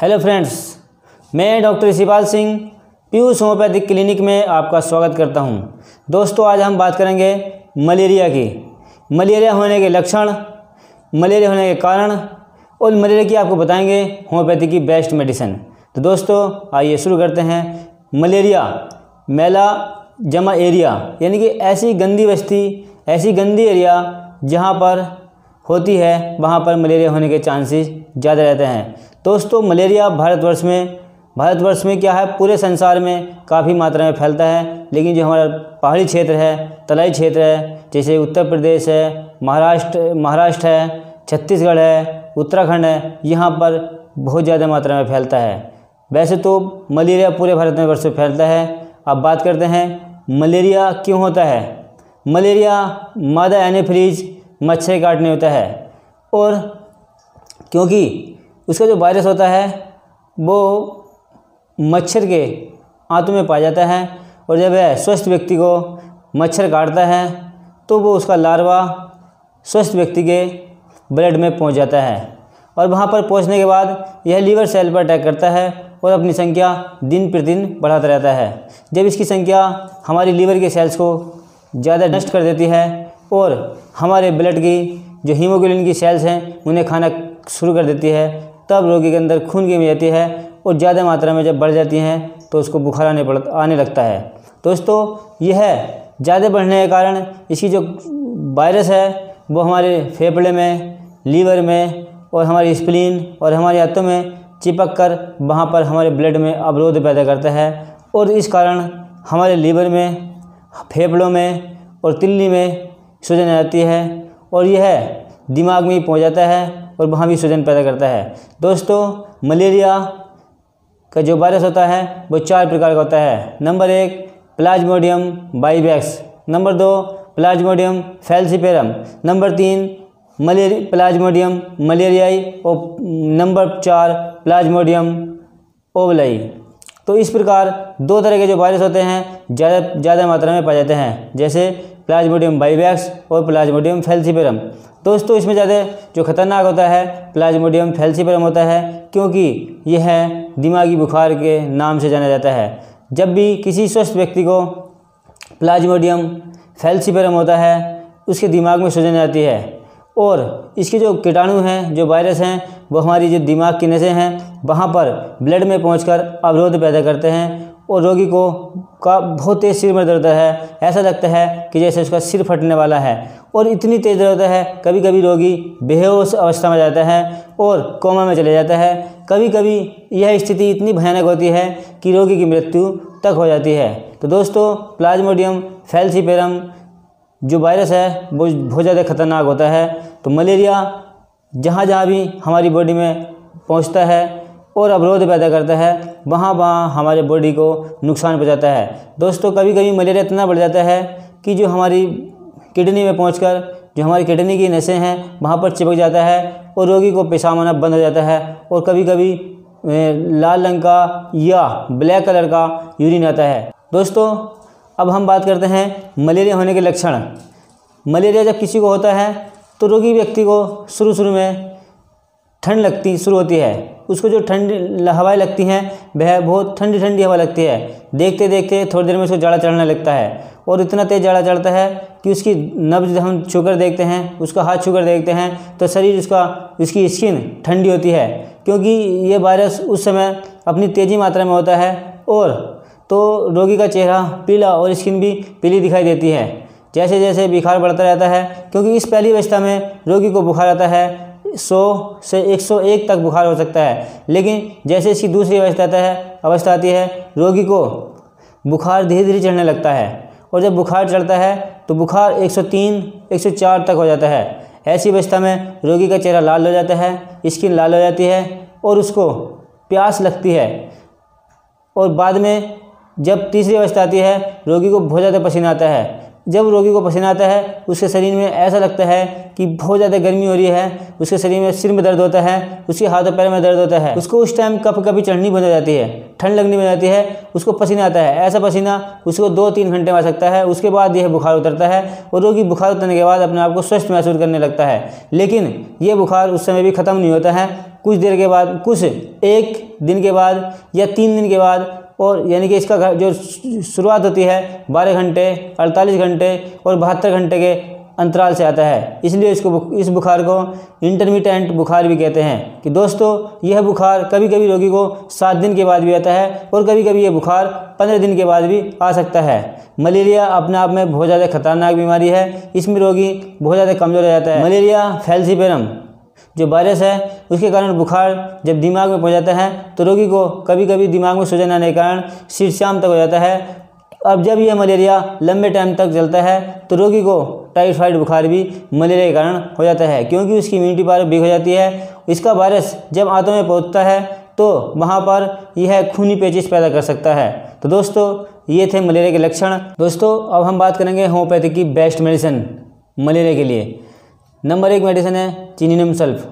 Hello friends, मैं doctor Shipal Singh Piyush homeopathic clinic में आपका स्वागत करता हूं। दोस्तों, आज हम बात करेंगे मलेरिया की। मलेरिया होने के लक्षण, मलेरिया होने के कारण और मलेरिया की आपको बताएंगे होम्योपैथी की बेस्ट मेडिसिन। तो दोस्तों आइए शुरू करते हैं। मलेरिया मैला जमा एरिया, यानी कि ऐसी गंदी बस्ती, ऐसी गंदी एरिया जहाँ पर होती है वहाँ पर मलेरिया होने के चांसेस ज़्यादा रहते हैं। दोस्तों, मलेरिया भारतवर्ष में क्या है, पूरे संसार में काफ़ी मात्रा में फैलता है, लेकिन जो हमारा पहाड़ी क्षेत्र है, तराई क्षेत्र है, जैसे उत्तर प्रदेश है, महाराष्ट्र है, छत्तीसगढ़ है, उत्तराखंड है, यहाँ पर बहुत ज़्यादा मात्रा में फैलता है। वैसे तो मलेरिया पूरे भारतवर्ष में फैलता है। अब बात करते हैं मलेरिया क्यों होता है। मलेरिया मादा एनोफिलीज मच्छर काटने होता है, और क्योंकि उसका जो वायरस होता है वो मच्छर के आंतों में पाया जाता है, और जब वह स्वस्थ व्यक्ति को मच्छर काटता है तो वो उसका लार्वा स्वस्थ व्यक्ति के ब्लड में पहुंच जाता है, और वहां पर पहुंचने के बाद यह लीवर सेल पर अटैक करता है और अपनी संख्या दिन प्रतिदिन बढ़ाता रहता है। जब इसकी संख्या हमारी लीवर के सेल्स को ज़्यादा नष्ट कर देती है और हमारे ब्लड की जो हीमोग्लोबिन की सेल्स हैं उन्हें खाना शुरू कर देती है, तब रोगी के अंदर खून की कमी आती है, और ज़्यादा मात्रा में जब बढ़ जाती हैं तो उसको बुखार आने लगता है। दोस्तों, यह ज़्यादा बढ़ने के कारण इसकी जो वायरस है वो हमारे फेफड़े में, लीवर में और हमारी स्प्लीन और हमारे आंतों में चिपक कर वहाँ पर हमारे ब्लड में अवरोध पैदा करता है, और इस कारण हमारे लीवर में, फेफड़ों में और तिल्ली में सूजन आ जाती है, और यह दिमाग में ही पहुँच जाता है और वहाँ भी सूजन पैदा करता है। दोस्तों, मलेरिया का जो वायरस होता है वो 4 प्रकार का होता है। Number 1 plasmodium vivax, number 2 plasmodium falciparum, number 3 plasmodium malariae, और नंबर 4 प्लाज्मोडियम ओवलाई। तो इस प्रकार 2 तरह के जो वायरस होते हैं ज़्यादा मात्रा में पाए जाते हैं, जैसे प्लाज्मोडियम वाइवेक्स और प्लाज्मोडियम फैल्सिपेरम। दोस्तों, इसमें ज़्यादा जो खतरनाक होता है प्लाज्मोडियम फैल्सिपेरम होता है, क्योंकि यह दिमागी बुखार के नाम से जाना जाता है। जब भी किसी स्वस्थ व्यक्ति को प्लाज्मोडियम फैल्सिपेरम होता है उसके दिमाग में सूजन आती है, और इसके जो कीटाणु हैं, जो वायरस हैं, वो हमारी जो दिमाग की नसें हैं वहाँ पर ब्लड में पहुंचकर अवरोध पैदा करते हैं, और रोगी को बहुत तेज़ सिर में दर्द होता है। ऐसा लगता है कि जैसे उसका सिर फटने वाला है, और इतनी तेज़ दर्द होता है कभी कभी रोगी बेहोश अवस्था में जाता है और कोमा में चले जाता है। कभी कभी यह स्थिति इतनी भयानक होती है कि रोगी की मृत्यु तक हो जाती है। तो दोस्तों, प्लाज्मोडियम फैल्सिपेरम जो वायरस है वो बहुत ज़्यादा खतरनाक होता है। तो मलेरिया जहाँ जहाँ भी हमारी बॉडी में पहुँचता है और अवरोध पैदा करता है, वहाँ हमारे बॉडी को नुकसान पहुँचाता है। दोस्तों, कभी कभी मलेरिया इतना बढ़ जाता है कि जो हमारी किडनी में पहुंचकर जो हमारी किडनी की नसें हैं वहाँ पर चिपक जाता है, और रोगी को पेशाब आना बंद हो जाता है, और कभी कभी लाल रंग का या ब्लैक कलर का यूरिन आता है। दोस्तों, अब हम बात करते हैं मलेरिया होने के लक्षण। मलेरिया जब किसी को होता है तो रोगी व्यक्ति को शुरू में ठंड शुरू होती है। उसको जो ठंडी हवाएं लगती हैं वह बहुत ठंडी हवा लगती है। देखते देखते थोड़ी देर में उसको जाड़ा चढ़ने लगता है, और इतना तेज़ जाड़ा चढ़ता है कि उसकी नब्ज हम छूकर देखते हैं, उसका हाथ छूकर देखते हैं तो शरीर उसकी स्किन ठंडी होती है, क्योंकि ये वायरस उस समय अपनी तेज़ी मात्रा में होता है, और तो रोगी का चेहरा पीला और स्किन भी पीली दिखाई देती है। जैसे जैसे बुखार बढ़ता रहता है, क्योंकि इस पहली अवस्था में रोगी को बुखार आता है 100 से 101 तक बुखार हो सकता है, लेकिन जैसे इसकी दूसरी अवस्था आती है रोगी को बुखार धीरे धीरे चढ़ने लगता है, और जब बुखार चढ़ता है तो बुखार 103, 104 तक हो जाता है। ऐसी अवस्था में रोगी का चेहरा लाल हो जाता है, स्किन लाल हो जाती है, और उसको प्यास लगती है, और बाद में जब तीसरी अवस्था आती है रोगी को बहुत ज़्यादा पसीना आता है, जब रोगी को पसीना आता है उसके शरीर में ऐसा लगता है कि बहुत ज़्यादा गर्मी हो रही है, उसके शरीर में सिर में दर्द होता है, उसके हाथों पैर में दर्द होता है, उसको उस टाइम कप कभी चढ़नी बंद हो जाती है, ठंड लगनी बंद जाती है, उसको पसीना आता है। ऐसा पसीना उसको 2-3 घंटे में आ सकता है। उसके बाद यह बुखार उतरता है और रोगी बुखार उतरने के बाद अपने आप को स्वस्थ महसूस करने लगता है। लेकिन ये बुखार उस समय भी ख़त्म नहीं होता है। कुछ देर के बाद, कुछ 1 दिन के बाद या 3 दिन के बाद, और यानी कि इसका जो शुरुआत होती है 12 घंटे, 48 घंटे और 72 घंटे के अंतराल से आता है। इसलिए इस बुखार को इंटरमिटेंट बुखार भी कहते हैं। कि दोस्तों यह बुखार कभी कभी रोगी को 7 दिन के बाद भी आता है और कभी कभी यह बुखार 15 दिन के बाद भी आ सकता है। मलेरिया अपने आप में बहुत ज़्यादा खतरनाक बीमारी है। इसमें रोगी बहुत ज़्यादा कमज़ोर हो जाता है। मलेरिया फैल्सिपेरम जो वायरस है उसके कारण बुखार जब दिमाग में पहुंच जाता है तो रोगी को कभी कभी दिमाग में सूजन आने के कारण सिर शाम तक हो जाता है। अब जब यह मलेरिया लंबे टाइम तक चलता है तो रोगी को टाइफाइड बुखार भी मलेरिया के कारण हो जाता है, क्योंकि उसकी इम्यूनिटी पावर वीक हो जाती है। इसका वायरस जब आंतों में पहुंचता है तो वहाँ पर यह खूनी पेचिश पैदा कर सकता है। तो दोस्तों ये थे मलेरिया के लक्षण। दोस्तों अब हम बात करेंगे होम्योपैथी की बेस्ट मेडिसिन मलेरिया के लिए। नंबर 1 मेडिसिन है चिनिनम सल्फ।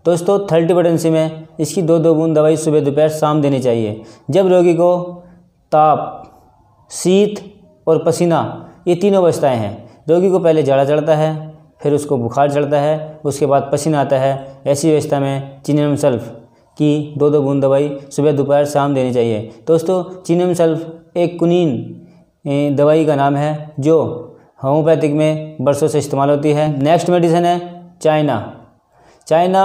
दोस्तों 30% में इसकी 2-2 बूंद दवाई सुबह दोपहर शाम देनी चाहिए। जब रोगी को ताप, शीत और पसीना ये तीनों अवस्थाएं हैं, रोगी को पहले जाड़ा चढ़ता है, फिर उसको बुखार चढ़ता है, उसके बाद पसीना आता है, ऐसी अवस्था में चिनिनम सल्फ की 2-2 बूंद दवाई सुबह दोपहर शाम देनी चाहिए। दोस्तों चिनिनम सल्फ एक कुनीन दवाई का नाम है जो होम्योपैथिक में बरसों से इस्तेमाल होती है। नेक्स्ट मेडिसिन है चाइना। चाइना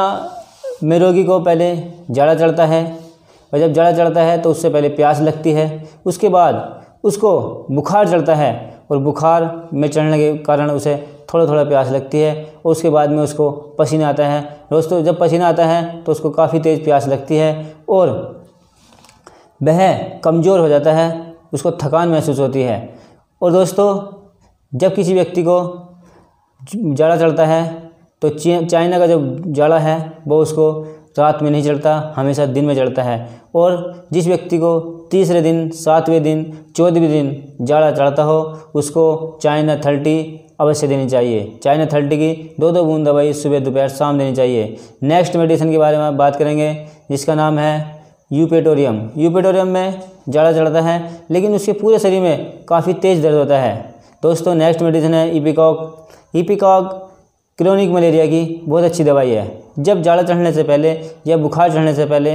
में रोगी को पहले जाड़ा चढ़ता है और जब जाड़ा चढ़ता है तो उससे पहले प्यास लगती है, उसके बाद उसको बुखार चढ़ता है और बुखार में चढ़ने के कारण उसे थोड़ा थोड़ा प्यास लगती है और उसके बाद में उसको पसीना आता है। दोस्तों जब पसीना आता है तो उसको काफ़ी तेज़ प्यास लगती है और वह कमज़ोर हो जाता है, उसको थकान महसूस होती है। और दोस्तों जब किसी व्यक्ति को जाड़ा चढ़ता है तो चाइना का जो जाड़ा है वो उसको रात में नहीं चढ़ता, हमेशा दिन में चढ़ता है। और जिस व्यक्ति को 3रे दिन, 7वें दिन, 14वें दिन जाड़ा चढ़ता हो उसको चाइना 30 अवश्य देनी चाहिए। चाइना 30 की 2-2 बूंद दवाई सुबह दोपहर शाम देनी चाहिए। नेक्स्ट मेडिसिन के बारे में बात करेंगे जिसका नाम है यूपेटोरियम। यूपेटोरियम में जाड़ा चढ़ता है लेकिन उसके पूरे शरीर में काफ़ी तेज़ दर्द होता है। दोस्तों नेक्स्ट मेडिसिन है इपिकॉक। इपिकॉक क्रोनिक मलेरिया की बहुत अच्छी दवाई है। जब जाड़ा चढ़ने से पहले या बुखार चढ़ने से पहले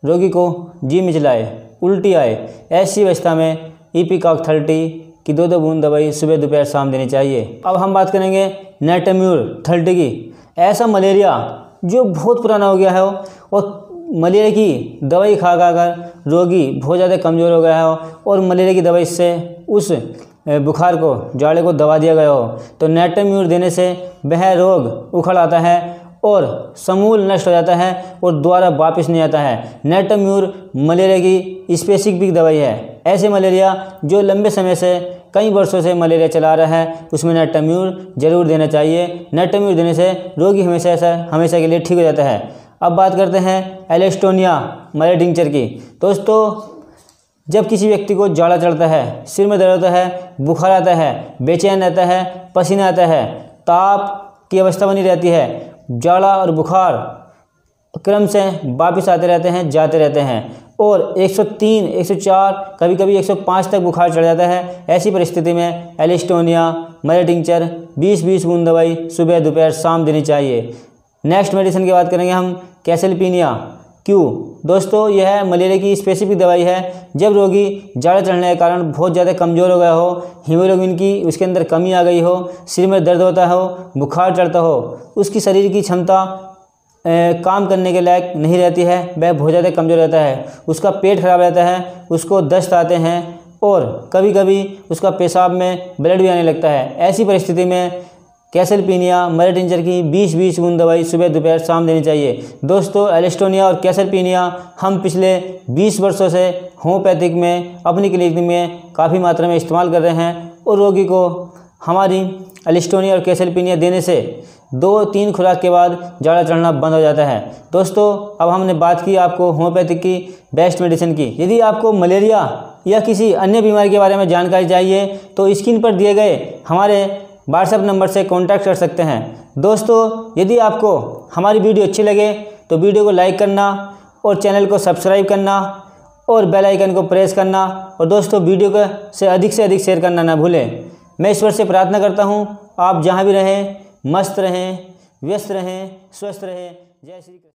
रोगी को जी मिचलाए, उल्टी आए, ऐसी अवस्था में इपिकॉक 30 की 2-2 बूंद दवाई सुबह दोपहर शाम देनी चाहिए। अब हम बात करेंगे नेटम्यूर 30 की। ऐसा मलेरिया जो बहुत पुराना हो गया है और मलेरिया की दवाई खा कर रोगी बहुत ज़्यादा कमज़ोर हो गया हो और मलेरिया की दवाई से उस बुखार को, जाड़े को दबा दिया गया हो, तो नेटम्यूर देने से वह रोग उखड़ आता है और समूल नष्ट हो जाता है और दोबारा वापस नहीं आता है। नेटम्यूर मलेरिया की स्पेसिफिक दवाई है। ऐसे मलेरिया जो लंबे समय से, कई वर्षों से मलेरिया चला रहा है उसमें नेटम्यूर जरूर देना चाहिए। नेटम्यूर देने से रोगी हमेशा के लिए ठीक हो जाता है। अब बात करते हैं एलेस्टोनिया मलेरिया टिंचर की। दोस्तों जब किसी व्यक्ति को जाड़ा चढ़ता है, सिर में दर्द होता है, बुखार आता है, बेचैन रहता है, पसीना आता है, ताप की अवस्था बनी रहती है, जाड़ा और बुखार क्रम से वापस आते रहते हैं, जाते रहते हैं और 103, 104, कभी कभी 105 तक बुखार चढ़ जाता है, ऐसी परिस्थिति में एलेस्टोनिया मलेरिया टिंचर 20-20 बूंद दवाई सुबह दोपहर शाम देनी चाहिए। नेक्स्ट मेडिसिन की बात करेंगे हम कैसेलपीनिया क्यू। दोस्तों यह मलेरिया की स्पेसिफिक दवाई है। जब रोगी जाड़ा चढ़ने के कारण बहुत ज़्यादा कमज़ोर हो गया हो, हीमोग्लोबिन की उसके अंदर कमी आ गई हो, सिर में दर्द होता हो, बुखार चढ़ता हो, उसकी शरीर की क्षमता काम करने के लायक नहीं रहती है, वह बहुत ज़्यादा कमज़ोर रहता है, उसका पेट खराब रहता है, उसको दस्त आते हैं और कभी कभी उसका पेशाब में ब्लड भी आने लगता है। ऐसी परिस्थिति में कैसेलपीनिया मलेरिया टिंचर की 20-20 बूंद दवाई सुबह दोपहर शाम देनी चाहिए। दोस्तों एलेस्टोनिया और कैसेलपीनिया हम पिछले 20 वर्षों से होम्योपैथिक में अपनी क्लिनिक में काफ़ी मात्रा में इस्तेमाल कर रहे हैं और रोगी को हमारी एलिस्टोनिया और कैसेलपिनिया देने से 2-3 खुराक के बाद जाड़ा चढ़ना बंद हो जाता है। दोस्तों अब हमने बात की आपको होम्योपैथिक की बेस्ट मेडिसिन की। यदि आपको मलेरिया या किसी अन्य बीमारी के बारे में जानकारी चाहिए तो स्क्रीन पर दिए गए हमारे व्हाट्सएप नंबर से कॉन्टैक्ट कर सकते हैं। दोस्तों यदि आपको हमारी वीडियो अच्छी लगे तो वीडियो को लाइक करना और चैनल को सब्सक्राइब करना और बेल आइकन को प्रेस करना और दोस्तों वीडियो को से अधिक शेयर करना ना भूलें। मैं ईश्वर से प्रार्थना करता हूँ आप जहाँ भी रहें मस्त रहें, व्यस्त रहें, स्वस्थ रहें। जय श्री कृष्ण।